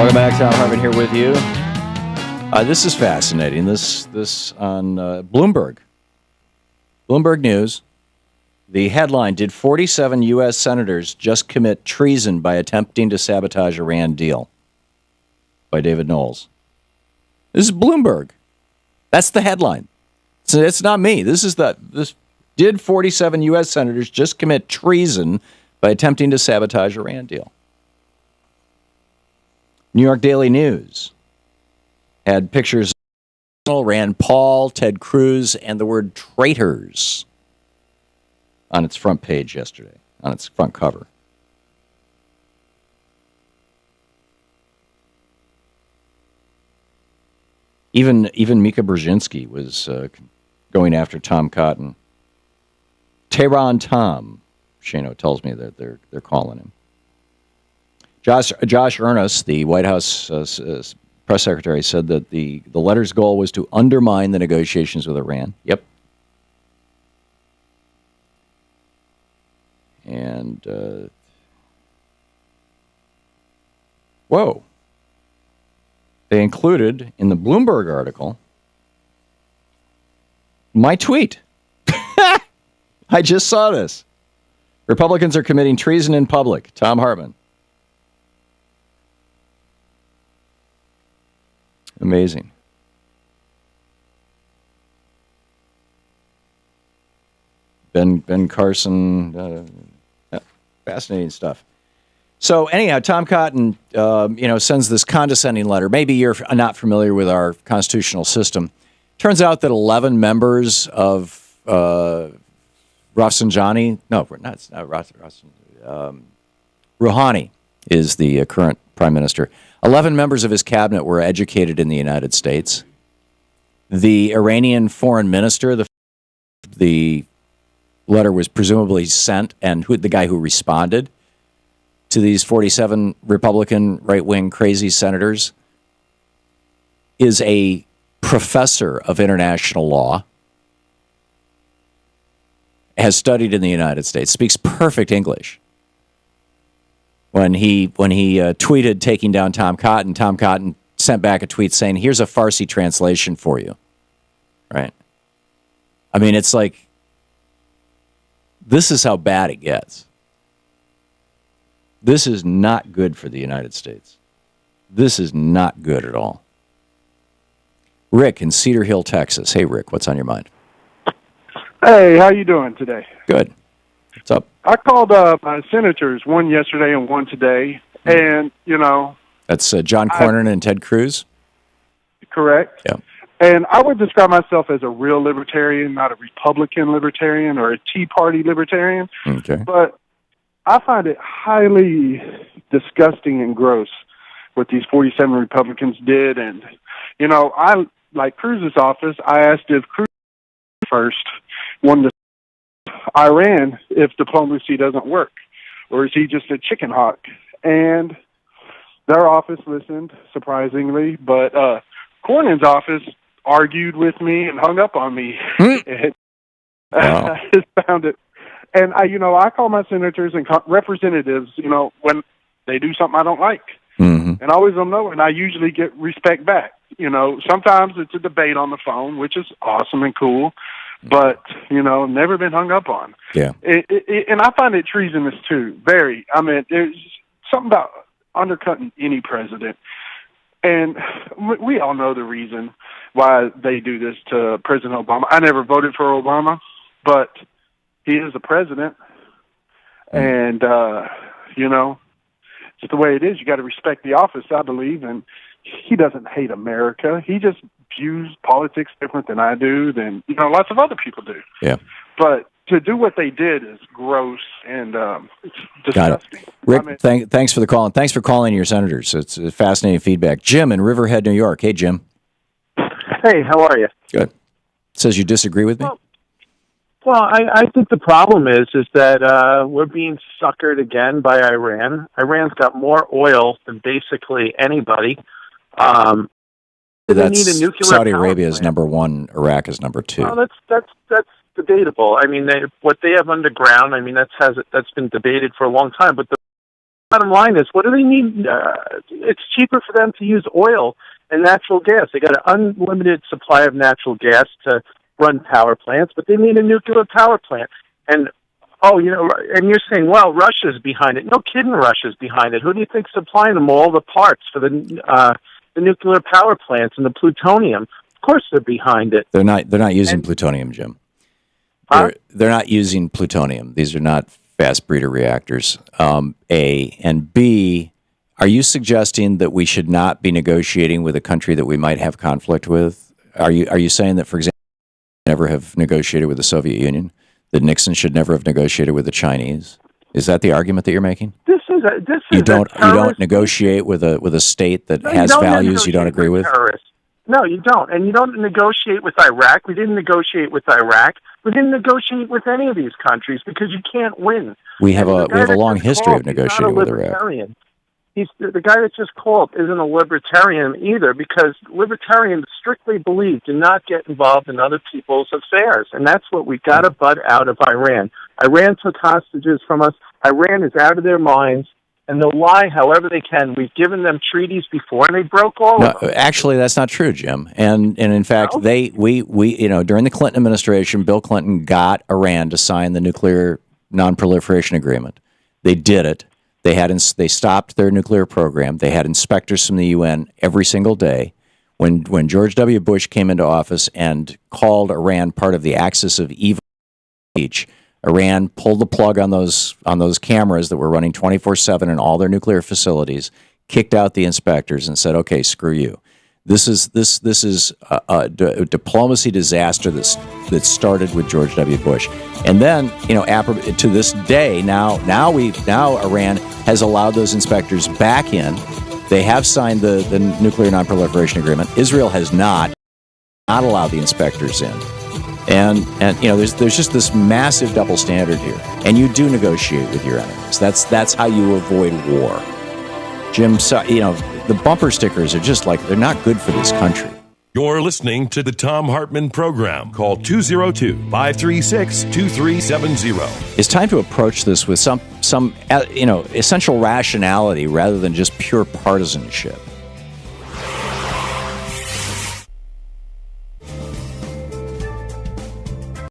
Welcome back. Thom Hartmann here with you. This is fascinating. This on Bloomberg. Bloomberg News. The headline, did 47 U.S. senators just commit treason by attempting to sabotage Iran deal? By David Knowles. This is Bloomberg. That's the headline. So it's not me. Did 47 U.S. senators just commit treason by attempting to sabotage Iran deal? New York Daily News had pictures of Rand Paul, Ted Cruz, and the word traitors on its front page yesterday, on its front cover. Even Mika Brzezinski was going after Tom Cotton. Tehran Tom, Shano tells me that they're calling him. Josh Earnest, the White House press secretary, said that the letter's goal was to undermine the negotiations with Iran. Yep. And, whoa. They included in the Bloomberg article my tweet. I just saw this. Republicans are committing treason in public. Thom Hartmann. Amazing. Ben Carson, fascinating stuff. So anyhow, Tom Cotton, sends this condescending letter. Maybe you're not familiar with our constitutional system. Turns out that 11 members of Rafsanjani, it's not Rafsanjani. Rouhani is the current prime minister. 11 members of his cabinet were educated in the United States. The Iranian foreign minister, the letter was presumably sent, and the guy who responded to these 47 Republican right-wing crazy senators is a professor of international law, has studied in the United States, speaks perfect English. When he tweeted taking down Tom Cotton sent back a tweet saying, "Here's a Farsi translation for you." Right? I mean, it's like, this is how bad it gets. This is not good for the United States. This is not good at all. Rick in Cedar Hill, Texas. Hey, Rick, what's on your mind? Hey, how you doing today? Good. What's up? I called my senators, one yesterday and one today, and, That's John Cornyn and Ted Cruz? Correct. Yeah. And I would describe myself as a real libertarian, not a Republican libertarian or a Tea Party libertarian. Okay. But I find it highly disgusting and gross what these 47 Republicans did. And, I, like Cruz's office, I asked if Cruz first wanted to Iran if diplomacy doesn't work, or is he just a chicken hawk? And their office listened, surprisingly, but Cornyn's office argued with me and hung up on me. Wow. I just found it, and I call my senators and representatives, when they do something I don't like, and I always let them know, and I usually get respect back. Sometimes it's a debate on the phone, which is awesome and cool. But, never been hung up on. Yeah. And I find it treasonous, too. Very. I mean, there's something about undercutting any president. And we all know the reason why they do this to President Obama. I never voted for Obama, but he is the president. And, it's the way it is. You got to respect the office, I believe. And he doesn't hate America. He just views politics different than I do, than lots of other people do. Yeah. But to do what they did is gross and it's disgusting. Got it. Rick, thanks for the call, and thanks for calling your senators. It's fascinating feedback. Jim in Riverhead, New York. Hey, Jim. Hey, how are you? Good. Says you disagree with me? Well, I think the problem is that we're being suckered again by Iran. Iran's got more oil than basically anybody. They need a nuclear Saudi power Arabia is plant. number one. Iraq is number two. Well, that's debatable. I mean, what they have underground. I mean, that's been debated for a long time. But the bottom line is, what do they need? It's cheaper for them to use oil and natural gas. They got an unlimited supply of natural gas to run power plants, but they need a nuclear power plant. And and you're saying, well, Russia's behind it. No kidding, Russia's behind it. Who do you think's supplying them all the parts for the nuclear power plants and the plutonium? Of course, they're behind it. They're not using plutonium, Jim. They're not using plutonium. These are not fast breeder reactors. A and B. Are you suggesting that we should not be negotiating with a country that we might have conflict with? Are you saying that, for example, never have negotiated with the Soviet Union? That Nixon should never have negotiated with the Chinese? Is that the argument that you're making? You don't negotiate with a state that has values you don't agree with? Terrorists. No, you don't. And you don't negotiate with Iraq. We didn't negotiate with Iraq. We didn't negotiate with any of these countries because you can't win. We have a long history of negotiating with Iraq. The guy that just called isn't a libertarian either, because libertarians strictly believe do not get involved in other people's affairs. And that's what we got to butt out of Iran. Iran took hostages from us. Iran is out of their minds, and they'll lie however they can. We've given them treaties before, and they broke all of them. Actually, that's not true, Jim. And in fact, we during the Clinton administration, Bill Clinton got Iran to sign the nuclear non-proliferation agreement. They did it. They stopped their nuclear program. They had inspectors from the UN every single day. When George W. Bush came into office and called Iran part of the axis of evil, Iran pulled the plug on those cameras that were running 24/7 in all their nuclear facilities, kicked out the inspectors, and said, "Okay, screw you." This is a diplomacy disaster that started with George W. Bush, and then to this day now Iran has allowed those inspectors back in. They have signed the nuclear non-proliferation agreement. Israel has not allowed the inspectors in, and there's just this massive double standard here. And you do negotiate with your enemies. That's how you avoid war. Jim, the bumper stickers are just they're not good for this country. You're listening to the Thom Hartmann Program. Call 202-536-2370. It's time to approach this with some essential rationality rather than just pure partisanship.